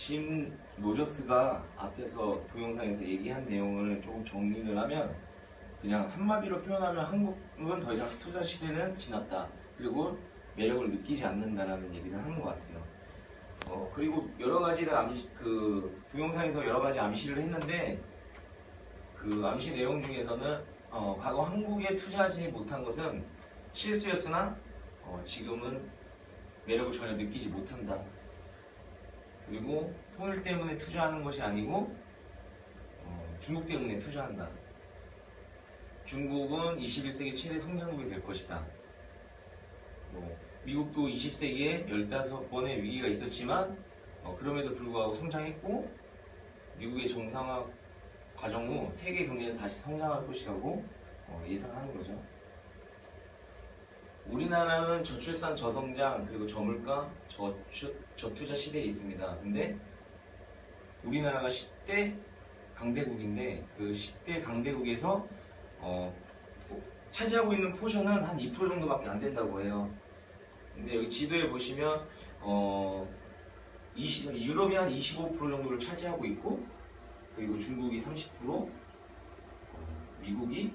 짐 로저스가 앞에서 동영상에서 얘기한 내용을 조금 정리를 하면 그냥 한마디로 표현하면 한국은 더 이상 투자 시대는 지났다. 그리고 매력을 느끼지 않는다라는 얘기를 하는 것 같아요. 그리고 여러 가지를 동영상에서 여러 가지 암시를 했는데 그 암시 내용 중에서는 과거 한국에 투자하지 못한 것은 실수였으나 지금은 매력을 전혀 느끼지 못한다. 그리고 통일 때문에 투자하는 것이 아니고 중국 때문에 투자한다. 중국은 21세기 최대 성장국이 될 것이다. 미국도 20세기에 15번의 위기가 있었지만 그럼에도 불구하고 성장했고 미국의 정상화 과정 후 세계 경제는 다시 성장할 것이라고 예상하는 거죠. 우리나라는 저출산, 저성장, 그리고 저물가, 저투자 시대에 있습니다. 근데 우리나라가 10대 강대국인데 그 10대 강대국에서 차지하고 있는 포션은 한 2% 정도밖에 안 된다고 해요. 근데 여기 지도에 보시면 유럽이 한 25% 정도를 차지하고 있고 그리고 중국이 30%, 미국이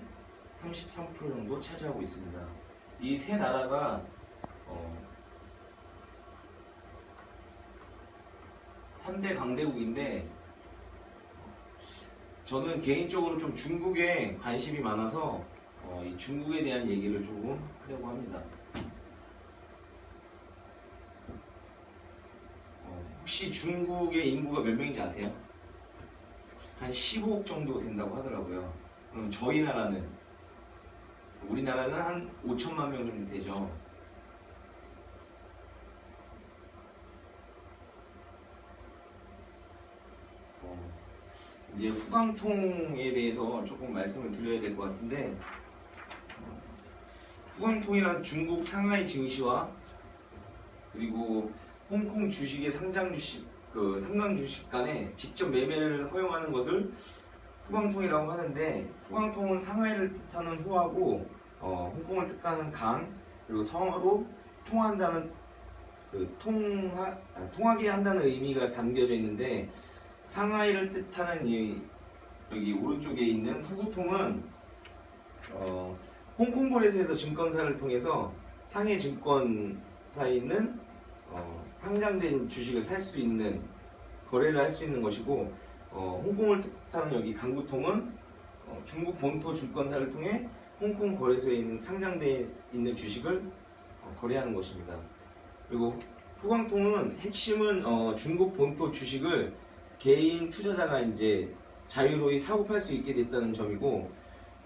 33% 정도 차지하고 있습니다. 이 세 나라가 3대 강대국인데 저는 개인적으로 좀 중국에 관심이 많아서 이 중국에 대한 얘기를 조금 하려고 합니다. 혹시 중국의 인구가 몇 명인지 아세요? 한 15억 정도 된다고 하더라고요. 그럼 저희 나라는, 우리나라는 한 5천만 명 정도 되죠. 이제 후광통에 대해서 조금 말씀을 드려야 될 것 같은데 후광통이란 중국 상하이 증시와 그리고 홍콩 주식의 상장 주식 간에 직접 매매를 허용하는 것을 후광통이라고 하는데 후광통은 상하이를 뜻하는 후하고 홍콩을 뜻하는 강 그리고 서로 통한다는 통하게 한다는 의미가 담겨져 있는데 상하이를 뜻하는 여기 오른쪽에 있는 후구통은 홍콩 거래소에서 증권사를 통해서 상해 증권사에 있는 상장된 주식을 살 수 있는 거래를 할 수 있는 것이고 홍콩을 뜻하는 여기 강구통은 중국 본토 증권사를 통해 홍콩 거래소에 있는 상장되어 있는 주식을 거래하는 것입니다. 그리고 후광통은 핵심은 중국 본토 주식을 개인 투자자가 이제 자유로이 사고 팔 수 있게 됐다는 점이고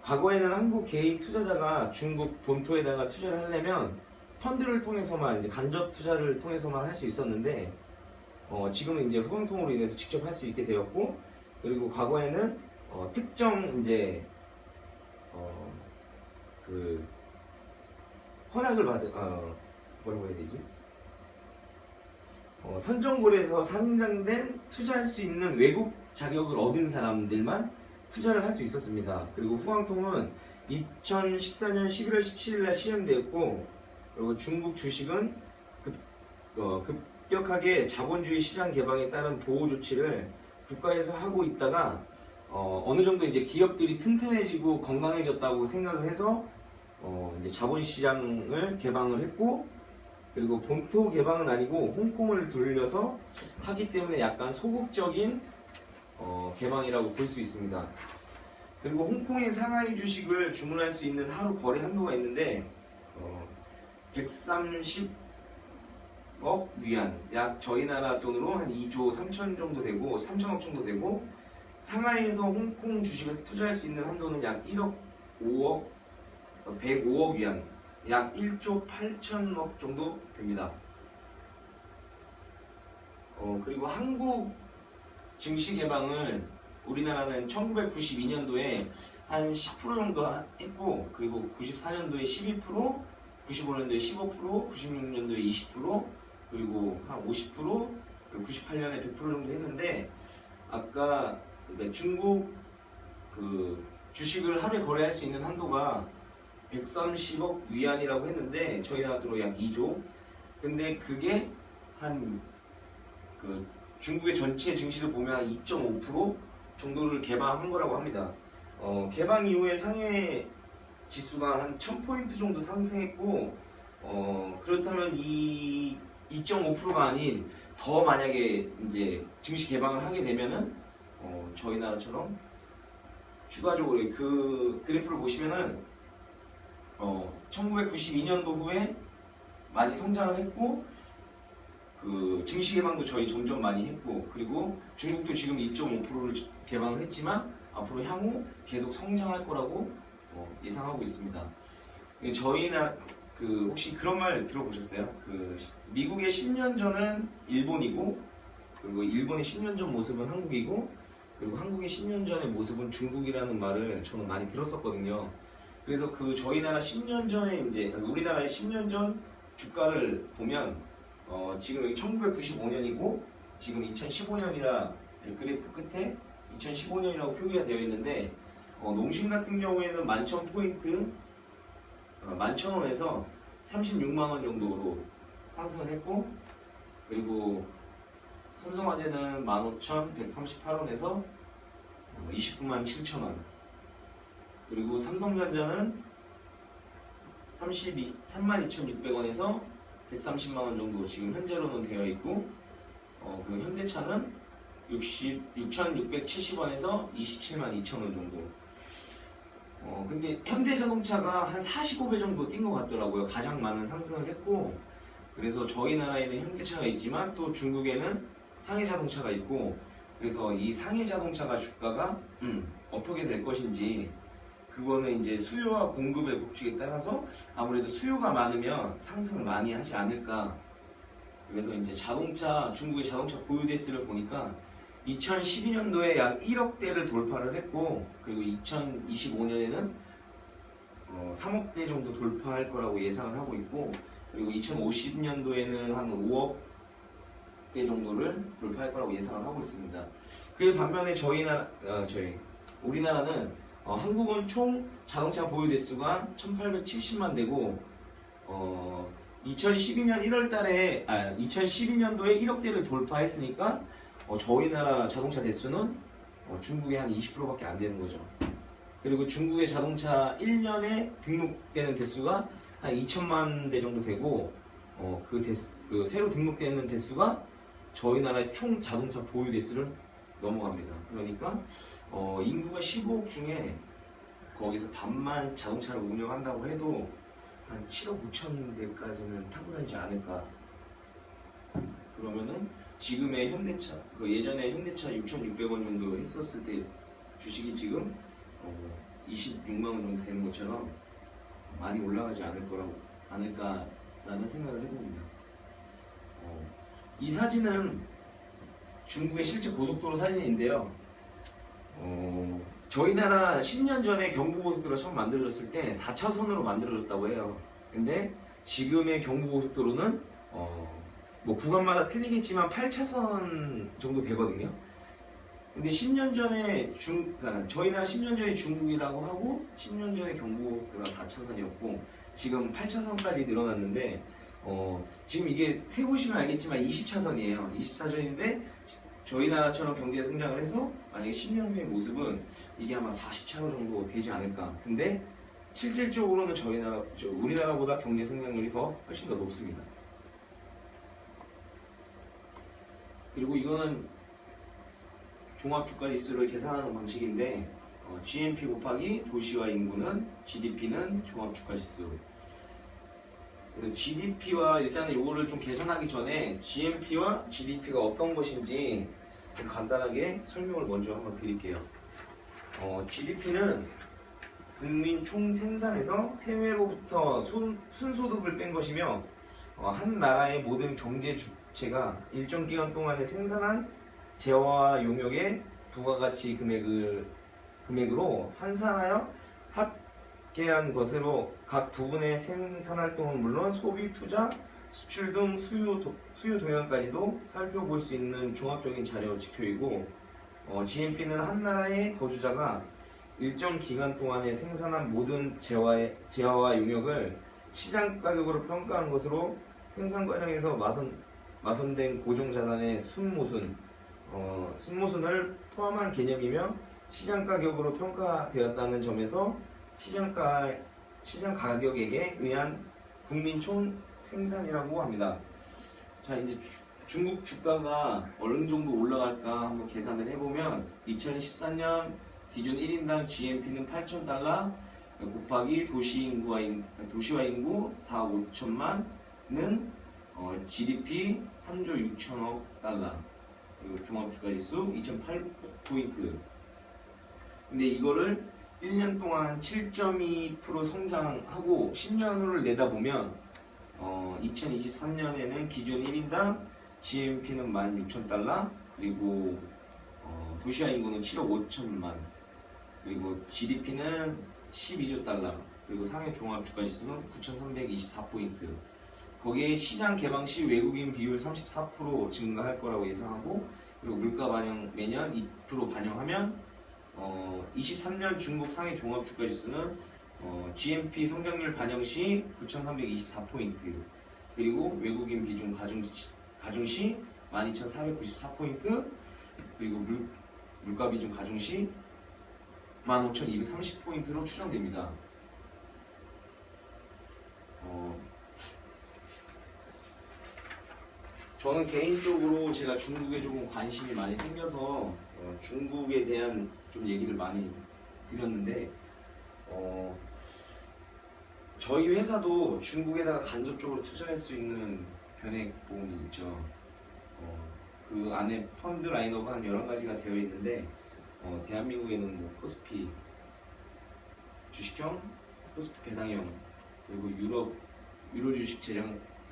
과거에는 한국 개인 투자자가 중국 본토에다가 투자를 하려면 펀드를 통해서만 이제 간접 투자를 통해서만 할 수 있었는데 지금은 이제 후광통으로 인해서 직접 할 수 있게 되었고 그리고 과거에는 특정 이제 그 허락을 받은 뭐라고 해야 되지? 선정거래에서 상장된 투자할 수 있는 외국 자격을 얻은 사람들만 투자를 할 수 있었습니다. 그리고 후광통은 2014년 11월 17일날 시행되었고 그리고 중국 주식은 급격하게 자본주의 시장 개방에 따른 보호 조치를 국가에서 하고 있다가 어느 정도 이제 기업들이 튼튼해지고 건강해졌다고 생각을 해서 이제 자본시장을 개방을 했고 그리고 본토 개방은 아니고 홍콩을 돌려서 하기 때문에 약간 소극적인 개방이라고 볼 수 있습니다. 그리고 홍콩의 상하이 주식을 주문할 수 있는 하루 거래 한도가 있는데 130억 위안, 약 저희 나라 돈으로 한 2조 3천 정도 되고 3천억 정도 되고 상하이에서 홍콩 주식을 투자할 수 있는 한도는 약 105억 위안, 약 1조 8천억 정도 됩니다. 그리고 한국 증시 개방을 우리나라는 1992년도에 한 10% 정도 했고 그리고 94년도에 12%, 95년도에 15%, 96년도에 20%, 그리고 한 50%, 그리고 98년에 100% 정도 했는데 아까 그러니까 중국 그 주식을 하루에 거래할 수 있는 한도가 130억 위안이라고 했는데 저희 나라 돈으로 약 2조. 근데 그게 한 중국의 전체 증시를 보면 한 2.5% 정도를 개방한 거라고 합니다. 개방 이후에 상해 지수가 한 1000포인트 정도 상승했고, 그렇다면 이 2.5%가 아닌 더 만약에 이제 증시 개방을 하게 되면은 저희 나라처럼 추가적으로 그 그래프를 보시면은 1992년도 후에 많이 성장을 했고, 그 증시 개방도 저희 점점 많이 했고, 그리고 중국도 지금 2.5%를 개방을 했지만 앞으로 향후 계속 성장할 거라고 예상하고 있습니다. 저희나 혹시 그런 말 들어보셨어요? 미국의 10년 전은 일본이고, 그리고 일본의 10년 전 모습은 한국이고, 그리고 한국의 10년 전의 모습은 중국이라는 말을 저는 많이 들었었거든요. 그래서 저희 나라 10년 전에 이제 우리나라의 10년 전 주가를 보면 지금 여기 1995년이고 지금 2015년이라 그래프 끝에 2015년이라고 표기가 되어 있는데, 농심 같은 경우에는 11,000포인트 11,000원에서 36만원 정도로 상승을 했고, 그리고 삼성화재는 15,138원에서 29만 7천원, 그리고 삼성전자는 32,600원에서 130만원 정도 지금 현재로는 되어 있고, 그리고 현대차는 6,670원에서 27만 2천원 정도. 근데 현대자동차가 한 45배 정도 뛴 것 같더라고요. 가장 많은 상승을 했고, 그래서 저희 나라에는 현대차가 있지만 또 중국에는 상해자동차가 있고, 그래서 이 상해자동차가 주가가 어떻게 될 것인지, 그거는 이제 수요와 공급의 법칙에 따라서 아무래도 수요가 많으면 상승을 많이 하지 않을까. 그래서 이제 중국의 자동차 보유 대수를 보니까 2012년도에 약 1억 대를 돌파를 했고, 그리고 2025년에는 3억 대 정도 돌파할 거라고 예상을 하고 있고, 그리고 2050년도에는 한 5억 대 정도를 돌파할 거라고 예상을 하고 있습니다. 그 반면에 우리나라는 한국은 총 자동차 보유 대수가 1870만 대고, 2012년도에 1억 대를 돌파했으니까 저희 나라 자동차 대수는 중국의 한 20%밖에 안 되는 거죠. 그리고 중국의 자동차 1년에 등록되는 대수가 한 2천만 대 정도 되고, 새로 등록되는 대수가 저희 나라의 총 자동차 보유 대수를 넘어갑니다. 그러니까 인구가 15억 중에 거기서 반만 자동차를 운영한다고 해도 한 7억 5천 대까지는 타고 다니지 않을까. 그러면은 지금의 현대차, 예전에 현대차 6,600원 정도 했었을 때 주식이 지금 26만 원 정도 되는 것처럼 많이 올라가지 않을까라는 생각을 해봅니다. 이 사진은 중국의 실제 고속도로 사진인데요. 저희 나라 10년 전에 경부고속도로가 처음 만들어졌을 때 4차선으로 만들어졌다고 해요. 근데 지금의 경부고속도로는 뭐 구간마다 틀리겠지만 8차선 정도 되거든요. 근데 10년 전에 그러니까 저희 나라 10년 전에 중국이라고 하고 10년 전에 경부고속도로가 4차선이었고 지금 8차선까지 늘어났는데, 지금 이게 세보시면 알겠지만 20차선이에요. 24차선인데 저희 나라처럼 경제 성장을 해서 만약에 10년 후의 모습은 이게 아마 40차로 정도 되지 않을까. 근데 실질적으로는 우리나라보다 경제 성장률이 훨씬 더 높습니다. 그리고 이거는 종합주가지수를 계산하는 방식인데, GNP 곱하기 도시와 인구는 GDP는 종합주가지수. 그래서 GDP와 일단은 이거를 좀 계산하기 전에 GNP와 GDP가 어떤 것인지 좀 간단하게 설명을 먼저 한번 드릴게요. GDP는 국민 총 생산에서 해외로부터 순소득을 뺀 것이며, 한 나라의 모든 경제 주체가 일정 기간 동안에 생산한 재화와 용역의 부가가치 금액으로 환산하여 합계한 것으로 각 부분의 생산활동은 물론 소비, 투자, 수출 등 수요 동향까지도 살펴볼 수 있는 종합적인 자료 지표이고, GNP는 한 나라의 거주자가 일정 기간 동안에 생산한 모든 재화와 용역을 시장 가격으로 평가한 것으로 생산 과정에서 마선된 고정자산의 순모순, 순모순을 포함한 개념이며 시장 가격으로 평가되었다는 점에서 시장 가격에 의한 국민 총 생산이라고 합니다. 자, 이제 중국 주가가 어느 정도 올라갈까 한번 계산을 해보면 2014년 기준 1인당 GNP는 8,000달러 곱하기 도시와 인구 4억 5천만은 GDP 3조 6천억 달러, 그리고 종합주가지수 2,008포인트. 근데 이거를 1년 동안 7.2% 성장하고 10년을 내다보면 2023년에는 기준 1인당 GNP는 16,000달러, 그리고 도시와 인구는 7억 5천만, 그리고 GDP는 12조 달러, 그리고 상해 종합주가지수는 9,324포인트. 거기에 시장 개방 시 외국인 비율 34% 증가할 거라고 예상하고, 그리고 물가 반영 매년 2% 반영하면 23년 중국 상해 종합주가지수는 GNP 성장률 반영 시 9,324포인트, 그리고 외국인 비중 가중 시 12,494포인트, 그리고 물가 비중 가중 시 15,230포인트로 추정됩니다. 저는 개인적으로 제가 중국에 조금 관심이 많이 생겨서 중국에 대한 좀 얘기를 많이 드렸는데, 저희 회사도 중국에다가 간접적으로 투자할 수 있는 변액보험이 있죠. 그 안에 펀드 라인업은 한 11가지가 되어 있는데, 대한민국에는 뭐 코스피 주식형, 코스피 배당형, 그리고 유로 주식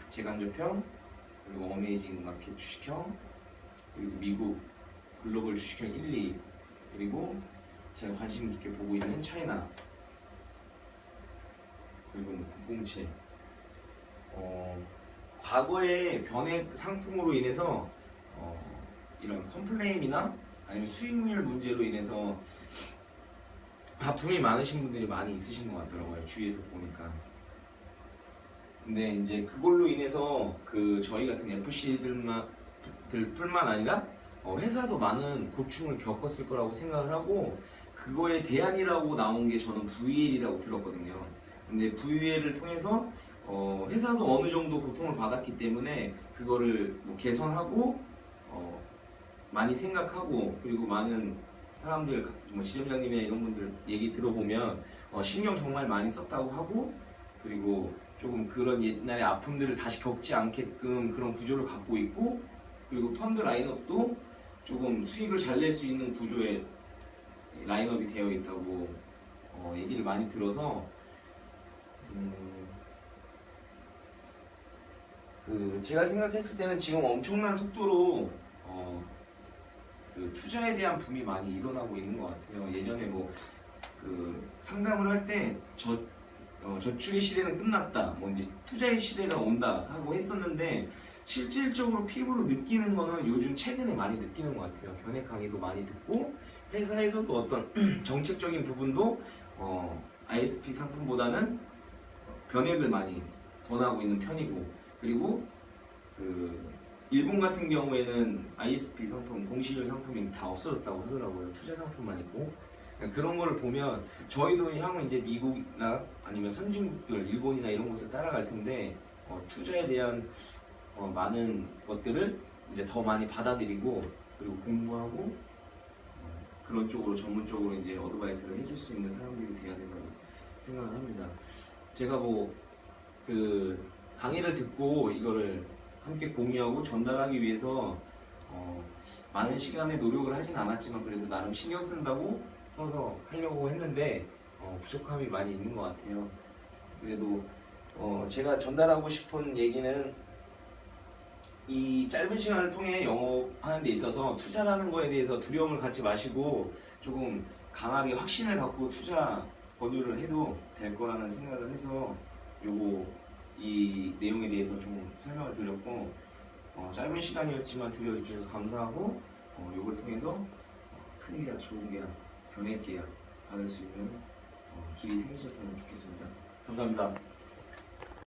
재간접형, 그리고 어메이징 마켓 주식형, 그리고 미국 글로벌 주식형 1, 2, 그리고 제가 관심 깊게 보고 있는 차이나, 그리고 뭐 국공채. 과거에 변액 상품으로 인해서 이런 컴플레인이나 아니면 수익률 문제로 인해서 아픔이 많으신 분들이 많이 있으신 것 같더라고요, 주위에서 보니까. 근데 이제 그걸로 인해서 저희 같은 FC들뿐만 아니라 회사도 많은 고충을 겪었을 거라고 생각을 하고, 그거에 대안이라고 나온 게 저는 VL이라고 들었거든요. 근데 VL을 통해서 회사도 어느 정도 고통을 받았기 때문에 그거를 뭐 개선하고 많이 생각하고, 그리고 많은 사람들, 뭐 지점장님이나 이런 분들 얘기 들어보면 신경 정말 많이 썼다고 하고, 그리고 조금 그런 옛날의 아픔들을 다시 겪지 않게끔 그런 구조를 갖고 있고, 그리고 펀드 라인업도 조금 수익을 잘 낼 수 있는 구조의 라인업이 되어 있다고 얘기를 많이 들어서, 제가 생각했을 때는 지금 엄청난 속도로 투자에 대한 붐이 많이 일어나고 있는 것 같아요. 예전에 뭐 상담을 할 때 저축의 시대는 끝났다, 뭐 이제 투자의 시대가 온다 하고 했었는데, 실질적으로 피부로 느끼는 거는 요즘 최근에 많이 느끼는 것 같아요. 변액 강의도 많이 듣고, 회사에서도 어떤 정책적인 부분도 ISP 상품보다는 변액을 많이 권하고 있는 편이고, 그리고 일본 같은 경우에는 ISP 상품, 공시율 상품이 다 없어졌다고 하더라고요. 투자 상품만 있고. 그런 거를 보면 저희도 향후 이제 미국이나 아니면 선진국들, 일본이나 이런 곳을 따라갈 텐데, 투자에 대한 많은 것들을 이제 더 많이 받아들이고, 그리고 공부하고 그런 쪽으로 전문적으로 이제 어드바이스를 해줄 수 있는 사람들이 돼야 된다고 생각을 합니다. 제가 뭐 강의를 듣고 이거를 함께 공유하고 전달하기 위해서 많은 시간에 노력을 하진 않았지만, 그래도 나름 신경 쓴다고 써서 하려고 했는데 부족함이 많이 있는 것 같아요. 그래도 제가 전달하고 싶은 얘기는, 이 짧은 시간을 통해 영업하는 데 있어서 투자라는 거에 대해서 두려움을 갖지 마시고 조금 강하게 확신을 갖고 투자 권유를 해도 될 거라는 생각을 해서 이 내용에 대해서 좀 설명을 드렸고, 짧은 시간이었지만 들려주셔서 감사하고, 이걸 통해서 큰 계약, 좋은 계약, 변액 계약 받을 수 있는 길이 생기셨으면 좋겠습니다. 감사합니다.